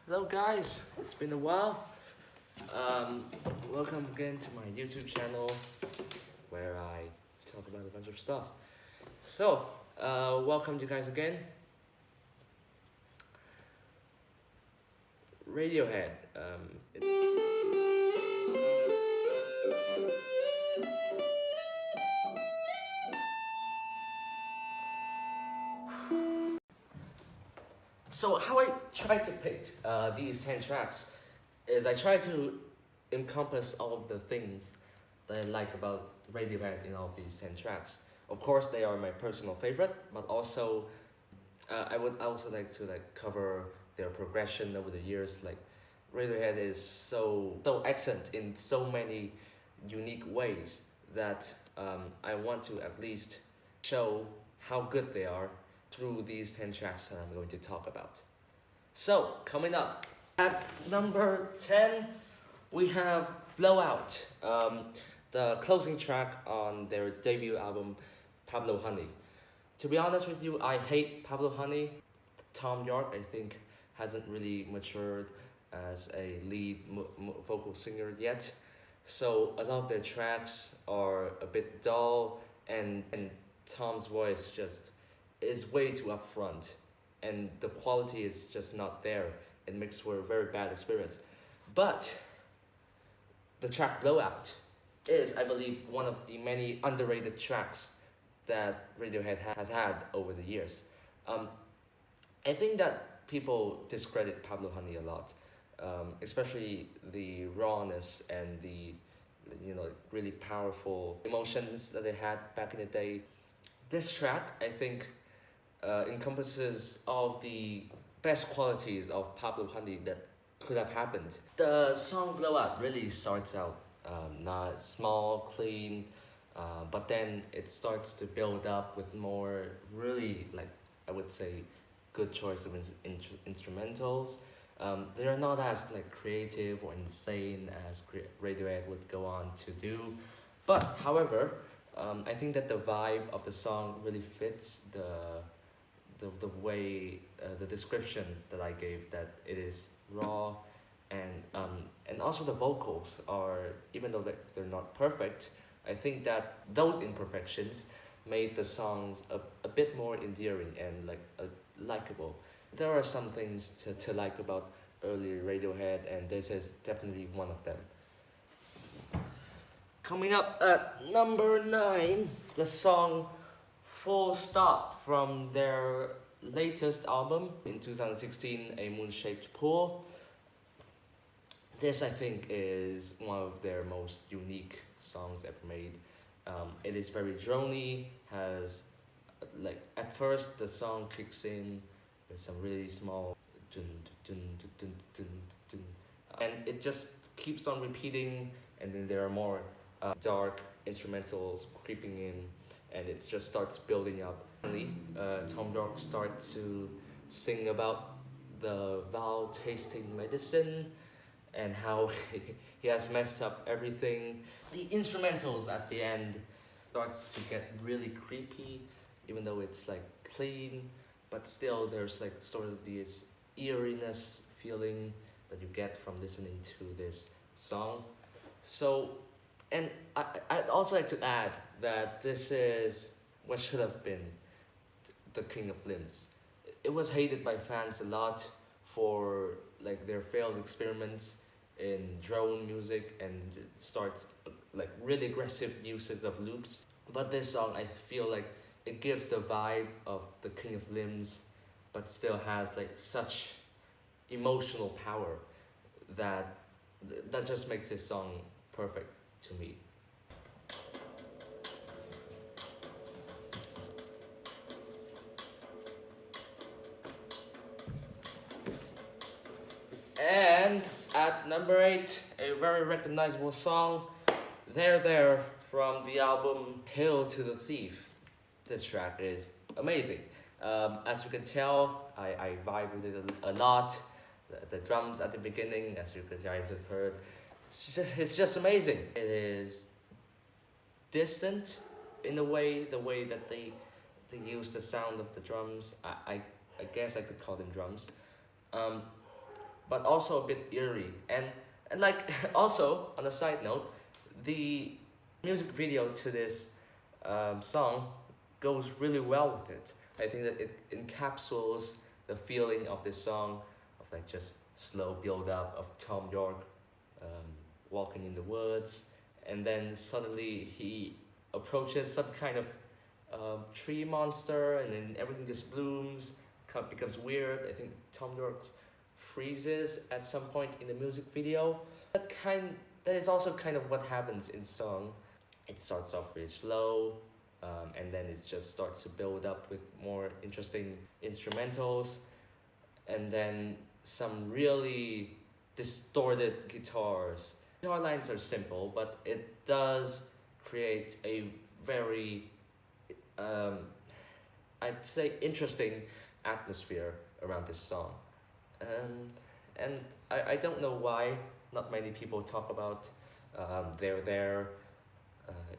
Hello guys, it's been a while. Welcome again to my YouTube channel where I talk about a bunch of stuff. So, welcome you guys again. Radiohead. So how I try to pick these 10 tracks is I try to encompass all of the things that I like about Radiohead in all of these 10 tracks. Of course, they are my personal favorite, but also I would also like to cover their progression over the years. Like Radiohead is so excellent in so many unique ways that I want to at least show how good they are through these 10 tracks that I'm going to talk about. So, coming up at number 10, we have Blowout, the closing track on their debut album, Pablo Honey. To be honest with you, I hate Pablo Honey. Tom York, I think, hasn't really matured as a lead vocal singer yet. So, a lot of their tracks are a bit dull, and Tom's voice just is way too upfront, and the quality is just not there. It makes for a very bad experience. But the track Blowout is, I believe, one of the many underrated tracks that Radiohead has had over the years. I think that people discredit Pablo Honey a lot, especially the rawness and the really powerful emotions that they had back in the day. This track, I think, encompasses all the best qualities of Pablo Honey that could have happened. The song Blowout really starts out not small, clean, but then it starts to build up with more really, I would say, good choice of instrumentals. They are not as creative or insane as Radiohead would go on to do, but however, I think that the vibe of the song really fits the way the description that I gave, that it is raw, and also the vocals are, even though they're not perfect, I think that those imperfections made the songs a bit more endearing and likable. There are some things to like about early Radiohead, and this is definitely one of them. Coming up at number 9, the song Fulstop from their latest album in 2016, A Moon-Shaped Pool. This, I think, is one of their most unique songs ever made. It is very drony, has at first the song kicks in with some really small dun, dun, dun, dun, dun, dun, and it just keeps on repeating, and then there are more dark instrumentals creeping in, and it just starts building up. Finally, Tom York starts to sing about the vow tasting medicine and how he has messed up everything. The instrumentals at the end starts to get really creepy, even though it's clean, but still there's sort of this eeriness feeling that you get from listening to this song. So, and I'd also like to add that this is what should have been the King of Limbs. It was hated by fans a lot for their failed experiments in drone music and starts really aggressive uses of loops. But this song, I feel it gives the vibe of the King of Limbs, but still has such emotional power that just makes this song perfect to me. And at number 8, a very recognizable song, There, from the album Hail to the Thief. This track is amazing. As you can tell, I vibe with it a lot. The drums at the beginning, as you guys just heard, it's just amazing. It is distant in a way, the way that they use the sound of the drums. I guess I could call them drums. but also a bit eerie. And like also on a side note, the music video to this song goes really well with it. I think that it encapsulates the feeling of this song, of like just slow build up of Tom York um, walking in the woods, and then suddenly he approaches some kind of tree monster, and then everything just blooms, becomes weird. I think Tom York freezes at some point in the music video. That is also kind of what happens in song. It starts off really slow, and then it just starts to build up with more interesting instrumentals, and then some really distorted guitars. Guitar lines are simple, but it does create a very, I'd say, interesting atmosphere around this song. And I don't know why not many people talk about They're There.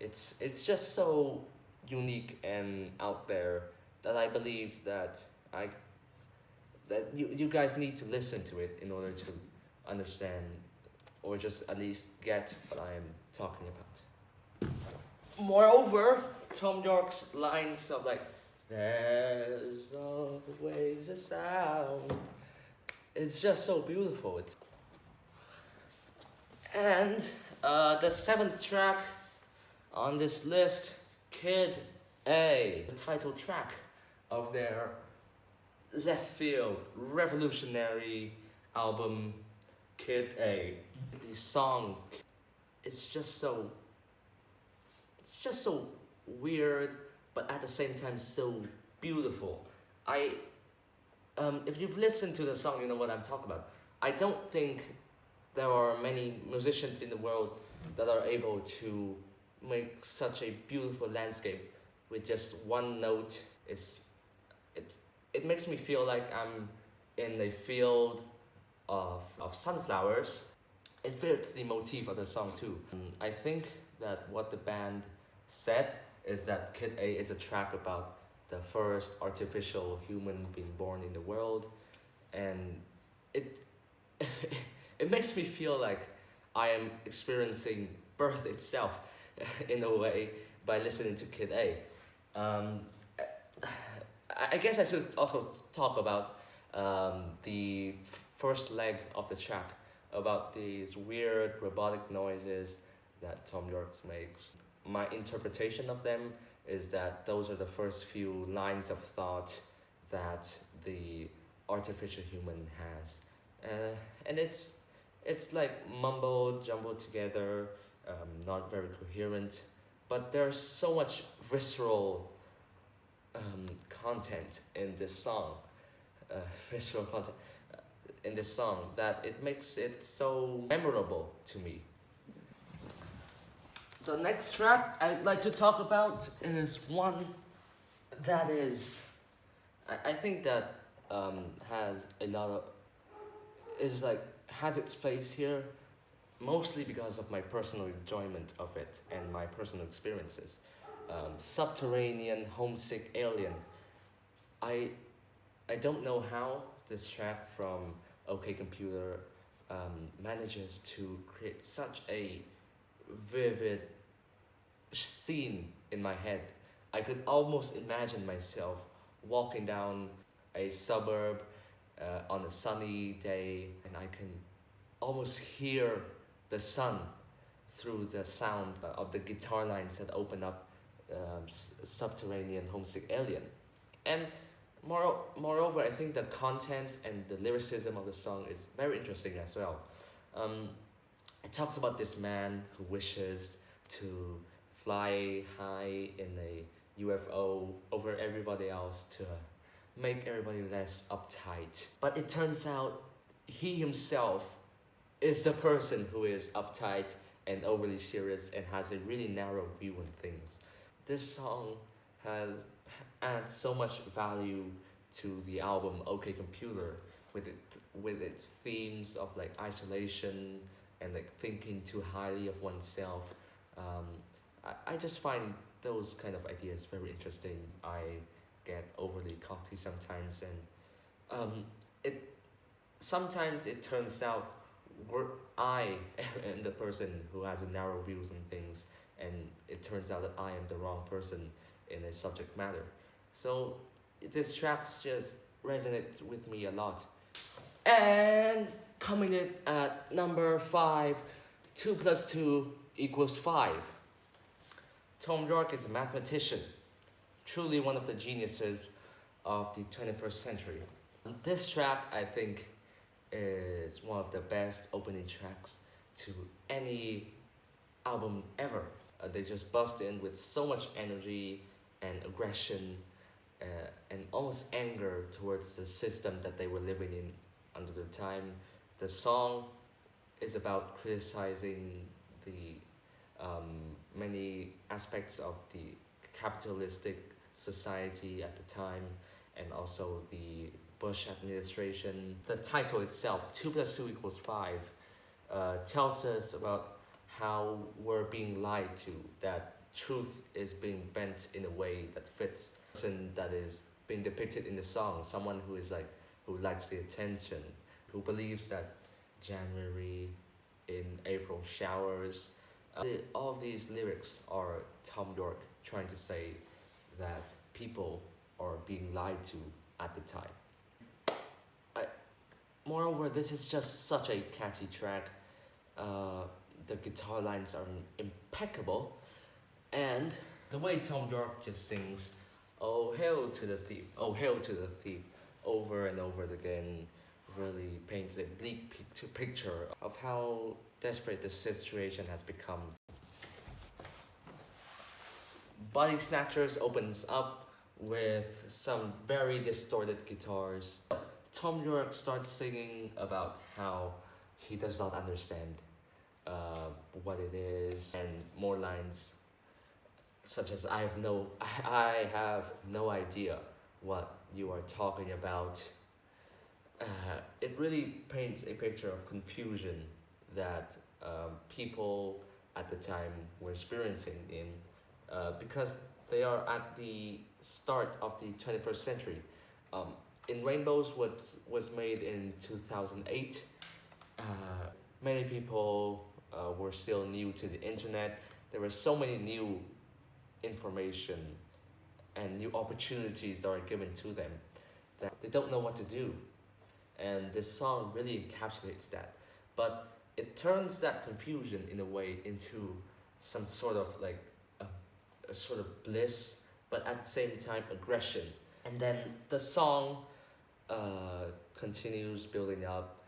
It's just so unique and out there that I believe that you guys need to listen to it in order to understand, or just at least get what I am talking about. Moreover, Tom York's lines of like, "There's always a sound," it's just so beautiful. And the seventh track on this list, Kid A, the title track of their left field revolutionary album Kid A. The song, it's just so weird, but at the same time so beautiful. If you've listened to the song, you know what I'm talking about. I don't think there are many musicians in the world that are able to make such a beautiful landscape with just one note. It makes me feel like I'm in a field of sunflowers. It fits the motif of the song too. I think that what the band said is that Kid A is a track about the first artificial human being born in the world, and it it makes me feel like I am experiencing birth itself in a way by listening to Kid A. I guess I should also talk about the first leg of the track, about these weird robotic noises that Tom York makes. My interpretation of them is that those are the first few lines of thought that the artificial human has. And it's like mumbled, jumbled together, not very coherent, but there's so much visceral content in this song, visceral content in this song, that it makes it so memorable to me. The next track I'd like to talk about is one that is, I think that has a lot of, has its place here, mostly because of my personal enjoyment of it and my personal experiences. Subterranean, Homesick, Alien. I don't know how this track from OK Computer manages to create such a vivid scene in my head. I could almost imagine myself walking down a suburb on a sunny day, and I can almost hear the sun through the sound of the guitar lines that open up Subterranean, Homesick, Alien. And moreover, I think the content and the lyricism of the song is very interesting as well. It talks about this man who wishes to fly high in a UFO over everybody else to make everybody less uptight. But it turns out he himself is the person who is uptight and overly serious and has a really narrow view on things. This song adds so much value to the album OK Computer with its themes of like isolation and like thinking too highly of oneself. I just find those kind of ideas very interesting. I get overly cocky sometimes, and sometimes it turns out I am the person who has a narrow views on things, and it turns out that I am the wrong person in a subject matter. So this track just resonates with me a lot. And coming in at number 5, 2 plus 2 equals 5. Tom York is a mathematician, truly one of the geniuses of the 21st century. This track, I think, is one of the best opening tracks to any album ever. They just bust in with so much energy and aggression and almost anger towards the system that they were living in under the time. The song is about criticizing the many aspects of the capitalistic society at the time, and also the Bush administration. The title itself, 2 plus 2 equals 5, tells us about how we're being lied to, that truth is being bent in a way that fits the person that is being depicted in the song, someone who is like, who likes the attention, who believes that January in April showers. All of these lyrics are Tom York trying to say that people are being lied to at the time. Moreover, this is just such a catchy track. The guitar lines are impeccable, and the way Tom York just sings, "Oh hail to the thief, oh hail to the thief," over and over again, really paints a bleak picture of how desperate the situation has become. Body Snatchers opens up with some very distorted guitars. Tom York starts singing about how he does not understand what it is, and more lines such as I have no idea what you are talking about. It really paints a picture of confusion that people at the time were experiencing because they are at the start of the 21st century. In Rainbows was made in 2008. Many people were still new to the internet. There were so many new information and new opportunities that are given to them that they don't know what to do. And this song really encapsulates that. But it turns that confusion in a way into some sort of like a sort of bliss, but at the same time aggression. And then the song continues building up.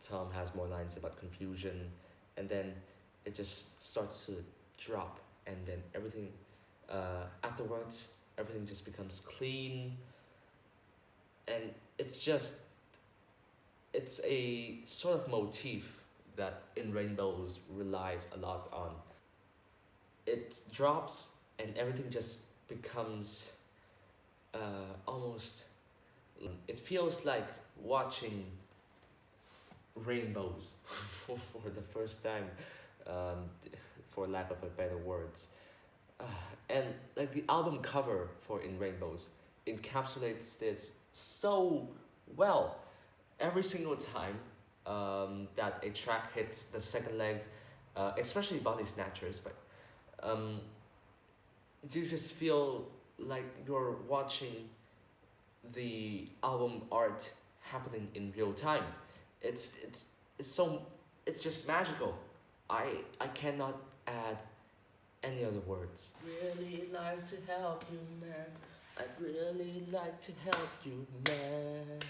Tom has more lines about confusion, and then it just starts to drop, and then everything afterwards, everything just becomes clean, and it's a sort of motif that In Rainbows relies a lot on. It drops and everything just becomes almost, it feels like watching rainbows for the first time, for lack of a better words. And like the album cover for In Rainbows encapsulates this so well. Every single time that a track hits the second leg, especially Body Snatchers, but you just feel like you're watching the album art happening in real time. It's just magical. I cannot add any other words. Really like to help you, man. I'd really like to help you, man.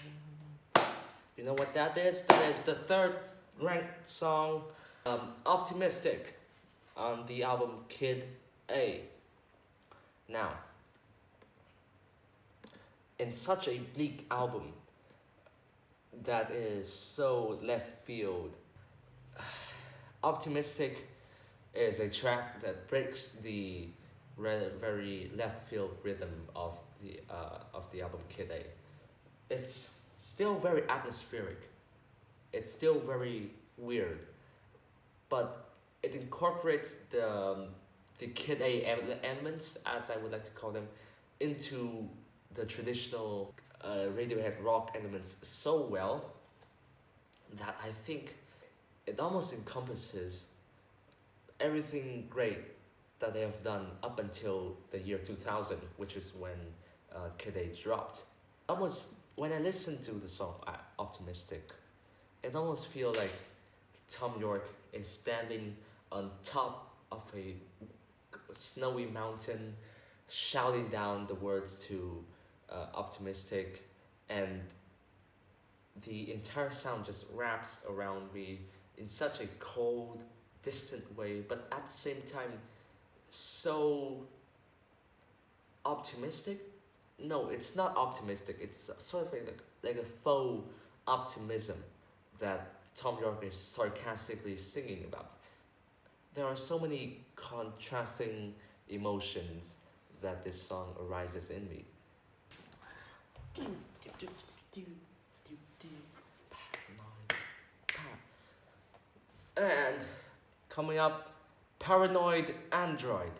You know what that is? That is the third ranked song, Optimistic, on the album Kid A. Now, in such a bleak album that is so left field, Optimistic is a track that breaks the very left field rhythm of the album Kid A. It's still very atmospheric. It's still very weird, but it incorporates the Kid A elements, as I would like to call them, into the traditional Radiohead rock elements so well that I think it almost encompasses everything great that they have done up until the year 2000, which is when Kid A dropped. Almost when I listen to the song Optimistic, it almost feels like Tom York is standing on top of a snowy mountain, shouting down the words to Optimistic, and the entire sound just wraps around me in such a cold, distant way, but at the same time, so optimistic. No, it's not optimistic. It's sort of like a faux optimism that Tom York is sarcastically singing about. There are so many contrasting emotions that this song arises in me. And coming up, Paranoid Android.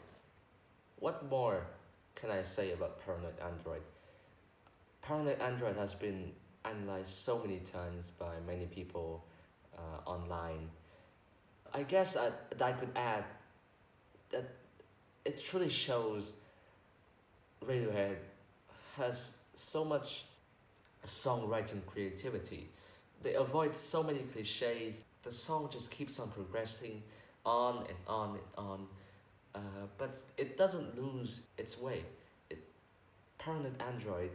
What more can I say about Paranoid Android? Paranoid Android has been analyzed so many times by many people online. I guess that I could add that it truly shows Radiohead has so much songwriting creativity. They avoid so many cliches. The song just keeps on progressing on and on and on, but it doesn't lose its way. It, Paranoid Android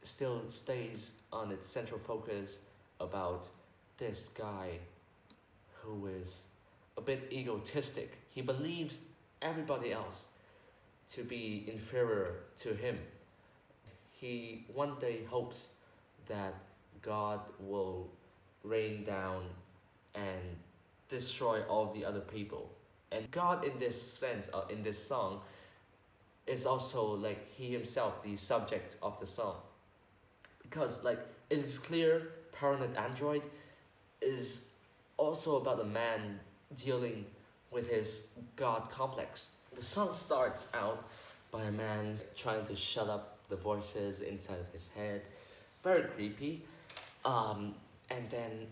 still stays on its central focus about this guy who is a bit egotistic. He believes everybody else to be inferior to him. He one day hopes that God will rain down and destroy all the other people. And God, in this sense, in this song, is also like he himself, the subject of the song. Because like it is clear, Paranoid Android is also about a man dealing with his God complex. The song starts out by a man trying to shut up the voices inside of his head. Very creepy. And then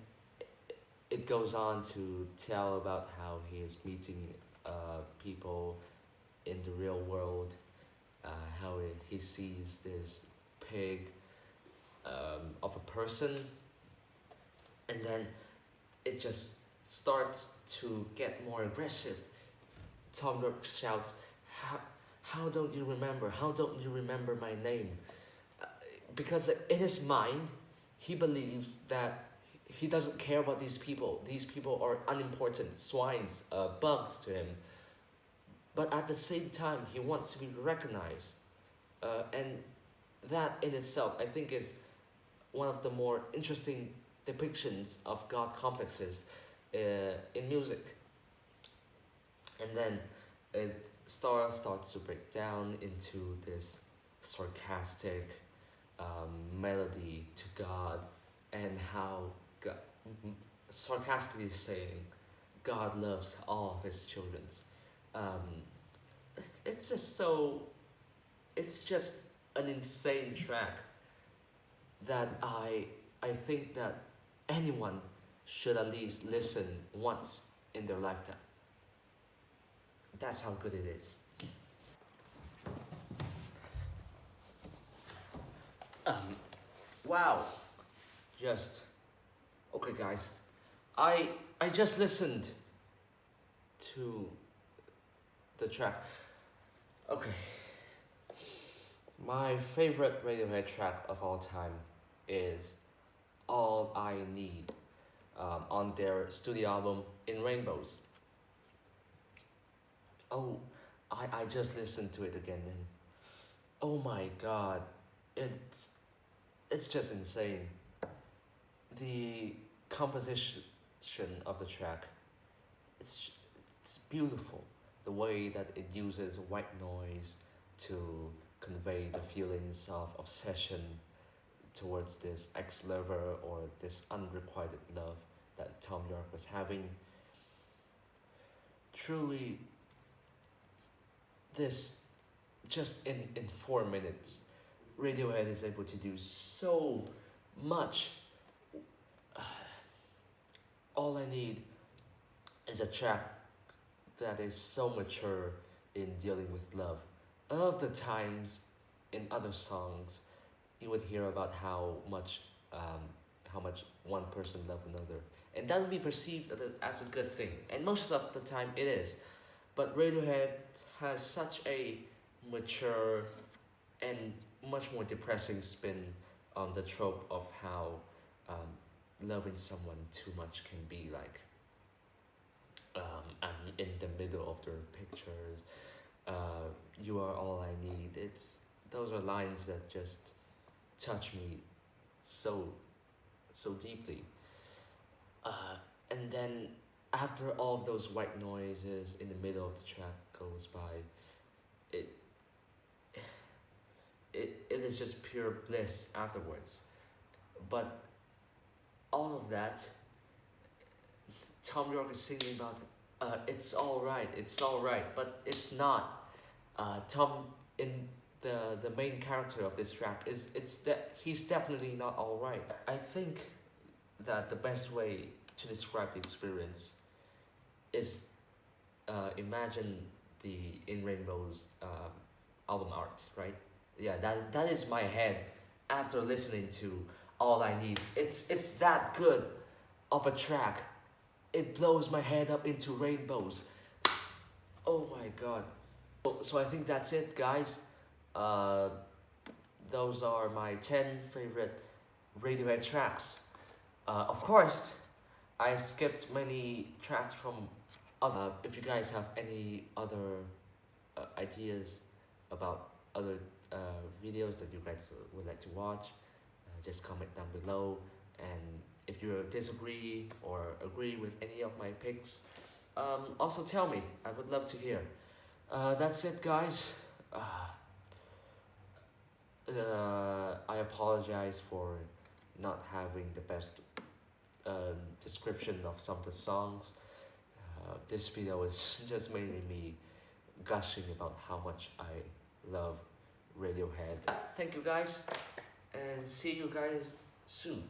it goes on to tell about how he is meeting people in the real world, how he sees this pig of a person, and then it just starts to get more aggressive. Tom York shouts, how don't you remember? How don't you remember my name? Because in his mind, he believes that he doesn't care about these people. These people are unimportant, swines, bugs to him. But at the same time, he wants to be recognized. And that in itself, I think, is one of the more interesting depictions of God complexes in music. And then it starts to break down into this sarcastic melody to God, and how God, sarcastically saying God loves all of his children. It's just so, it's just an insane track that I think that anyone should at least listen once in their lifetime. That's how good it is. Wow. Just okay, guys. I just listened to the track. Okay. My favorite Radiohead track of all time is All I Need, on their studio album In Rainbows. Oh, I just listened to it again and oh my god, it's just insane. The composition of the track, it's beautiful. The way that it uses white noise to convey the feelings of obsession towards this ex-lover or this unrequited love that Tom York was having. Truly, this just in 4 minutes, Radiohead is able to do so much. All I need is a track that is so mature in dealing with love. A lot of the times in other songs, you would hear about how much one person loved another, and that would be perceived as a good thing, and most of the time it is. But Radiohead has such a mature and much more depressing spin on the trope of how loving someone too much can be like. I'm in the middle of their pictures. You are all I need. Those are lines that just touch me so deeply. And then after all of those white noises in the middle of the track goes by, it it is just pure bliss afterwards. But all of that, Tom York is singing about it's all right, but it's not. Tom in the main character of this track he's definitely not all right. I think that the best way to describe the experience is imagine the In Rainbow's album art, right? Yeah, that is my head after listening to All I Need. It's that good of a track. It blows my head up into rainbows. Oh my god. So I think that's it, guys. Those are my 10 favorite Radiohead tracks. Of course, I've skipped many tracks from other. If you guys have any other ideas about other videos that you guys would like to watch, just comment down below. And if you disagree or agree with any of my picks, also tell me. I would love to hear. That's it, guys. I apologize for not having the best description of some of the songs. This video is just mainly me gushing about how much I love Radiohead. Thank you guys, and see you guys soon.